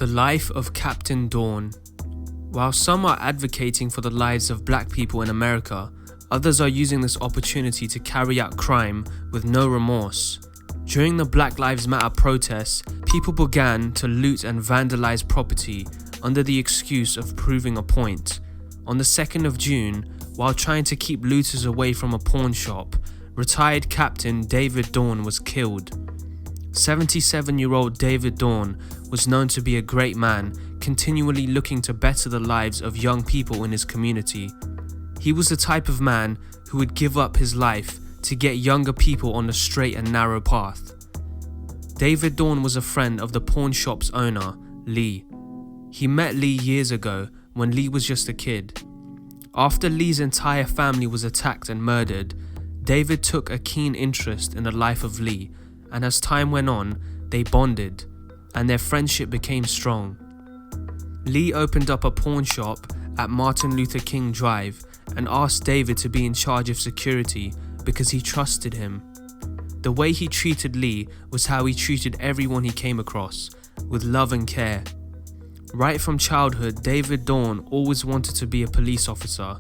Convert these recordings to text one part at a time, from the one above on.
The life of Captain Dorn. While some are advocating for the lives of black people in America, others are using this opportunity to carry out crime with no remorse. During the Black Lives Matter protests, people began to loot and vandalize property under the excuse of proving a point. On the 2nd of June, while trying to keep looters away from a pawn shop, retired Captain David Dorn was killed. 77-year-old David Dorn was known to be a great man, continually looking to better the lives of young people in his community. He was the type of man who would give up his life to get younger people on the straight and narrow path. David Dorn was a friend of the pawn shop's owner, Lee. He met Lee years ago when Lee was just a kid. After Lee's entire family was attacked and murdered, David took a keen interest in the life of Lee, and as time went on, they bonded, and their friendship became strong. Lee opened up a pawn shop at Martin Luther King Drive and asked David to be in charge of security because he trusted him. The way he treated Lee was how he treated everyone he came across, with love and care. Right from childhood, David Dorn always wanted to be a police officer.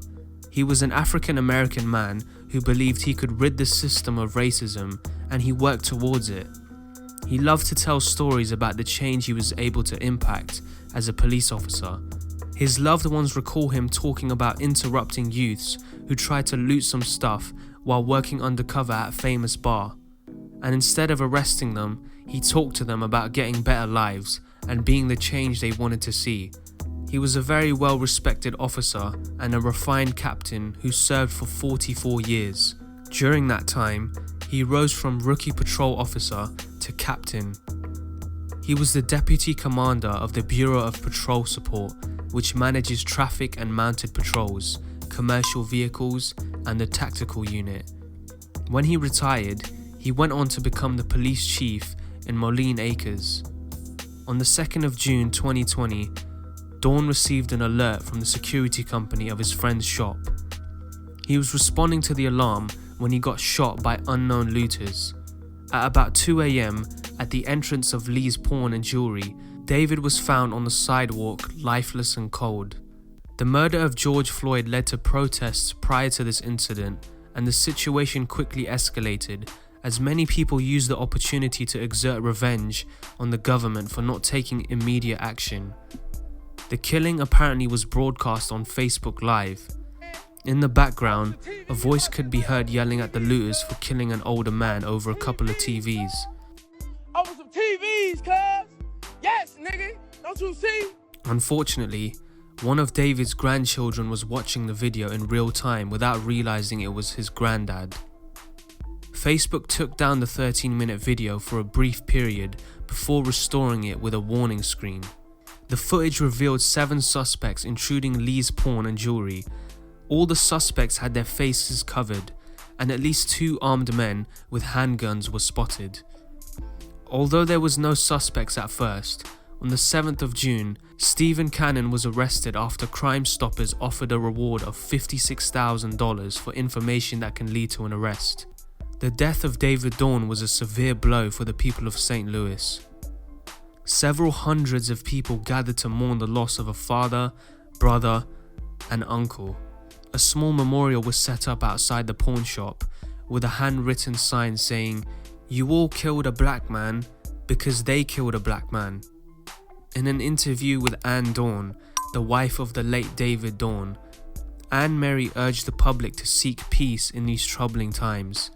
He was an African American man who believed he could rid the system of racism, and he worked towards it. He loved to tell stories about the change he was able to impact as a police officer. His loved ones recall him talking about interrupting youths who tried to loot some stuff while working undercover at a famous bar. And instead of arresting them, he talked to them about getting better lives and being the change they wanted to see. He was a very well-respected officer and a refined captain who served for 44 years. During that time, he rose from rookie patrol officer to captain. He was the deputy commander of the Bureau of Patrol Support, which manages traffic and mounted patrols, commercial vehicles, and the tactical unit. When he retired, he went on to become the police chief in Moline Acres. On the 2nd of June 2020, Dorn received an alert from the security company of his friend's shop. He was responding to the alarm when he got shot by unknown looters. At about 2 a.m, at the entrance of Lee's Pawn and Jewelry, David was found on the sidewalk, lifeless and cold. The murder of George Floyd led to protests prior to this incident, and the situation quickly escalated as many people used the opportunity to exert revenge on the government for not taking immediate action. The killing apparently was broadcast on Facebook Live. In the background, a voice could be heard yelling at the looters for killing an older man over a couple of TVs. Over some TVs, cuz! Yes, nigga! Don't you see? Unfortunately, one of David's grandchildren was watching the video in real time without realizing it was his granddad. Facebook took down the 13-minute video for a brief period before restoring it with a warning screen. The footage revealed 7 suspects intruding Lee's Pawn and Jewelry. All the suspects had their faces covered, and at least 2 armed men with handguns were spotted. Although there was no suspects at first, on the 7th of June, Stephen Cannon was arrested after Crime Stoppers offered a reward of $56,000 for information that can lead to an arrest. The death of David Dorn was a severe blow for the people of St. Louis. Several hundreds of people gathered to mourn the loss of a father, brother, and uncle. A small memorial was set up outside the pawn shop with a handwritten sign saying, "You all killed a black man because they killed a black man." In an interview with Ann Dorn, the wife of the late David Dorn, Anne Mary urged the public to seek peace in these troubling times.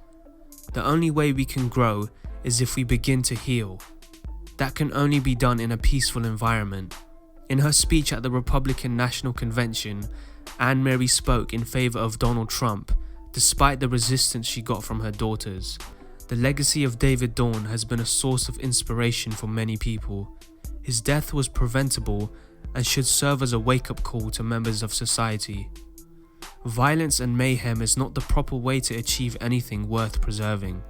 The only way we can grow is if we begin to heal. That can only be done in a peaceful environment. In her speech at the Republican National Convention, Anne Mary spoke in favor of Donald Trump, despite the resistance she got from her daughters. The legacy of David Dorn has been a source of inspiration for many people. His death was preventable and should serve as a wake-up call to members of society. Violence and mayhem is not the proper way to achieve anything worth preserving.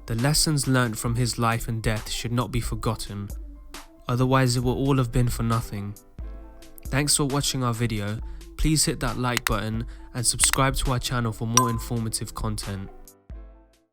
The lessons learned from his life and death should not be forgotten, otherwise it will all have been for nothing. Thanks for watching our video. Please hit that like button and subscribe to our channel for more informative content.